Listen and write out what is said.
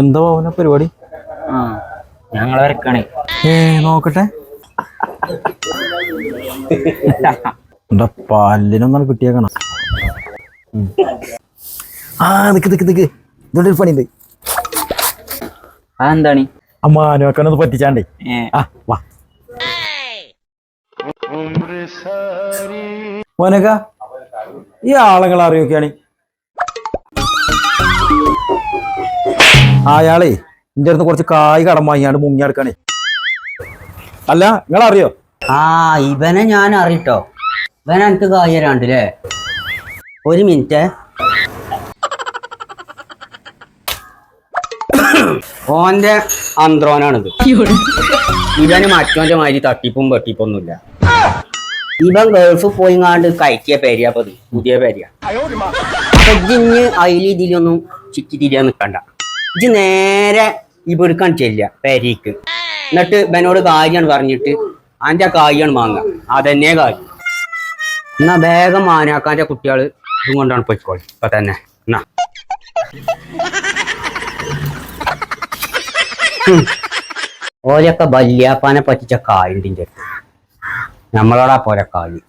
എന്താ പോവന പരിപാടി? ഞങ്ങളെ വരക്കാണേ. നോക്കട്ടെ. എന്താ പല്ലിനൊന്നാണ് കിട്ടിയേക്കണം. ഇതൊരു പണിയുണ്ട്. അതെന്താണ്? അമ്മാനൊക്കെ പറ്റിച്ചാണ്ടേ. വാ മോനക്ക, ഈ ആളങ്ങൾ അറിയൊക്കെയാണ്. അയാളെ എന്റെ അടുത്ത് കുറച്ച് കായ് കടം വാങ്ങിയാണ്ട് മുങ്ങി നടക്കാണേ. അല്ല, നിങ്ങളറിയോ? ഇവനെ ഞാൻ അറിയിട്ടോ. ഇവനെ എനിക്ക് കായ് തരാണ്ടല്ലേ. ഒരു മിനിറ്റ്. ഓന്റെ അന്ത്രോനാണിത്. ഇവന് മറ്റോന്റെ മാതിരി തട്ടിപ്പും വെട്ടിപ്പൊന്നുമില്ല. ഇവൻ ഗൾഫ് പോയിങ്ങാണ്ട് കയറ്റിയ പേരിയാപ്പത്, പുതിയ പേരിയ. അപ്പൊ ഇജ്ജിന് അതിൽ ഇതിലൊന്നും ചിക്കി തിരിയാൻ നിക്കണ്ട. ഇജ്ജ് നേരെ ഇവിടുക്കാൻ ചെല്ലുക പേരിക്ക്. എന്നിട്ട് ഇവനോട് കാര്യാണ് പറഞ്ഞിട്ട് അന്റെ കായാണ് വാങ്ങുക. അതന്നെ കാര്യം. എന്നാ വേഗം മാനാക്കാന്റെ കുട്ടികള് ഇതും കൊണ്ടാണ് പോയിക്കോളി ഇപ്പൊ തന്നെ. എന്നാ ഓരൊക്കെ വല്യാപ്പാനെ പറ്റിച്ച കായുണ്ടിന്റെ നമ്മളോടാ പോരെ കായ്.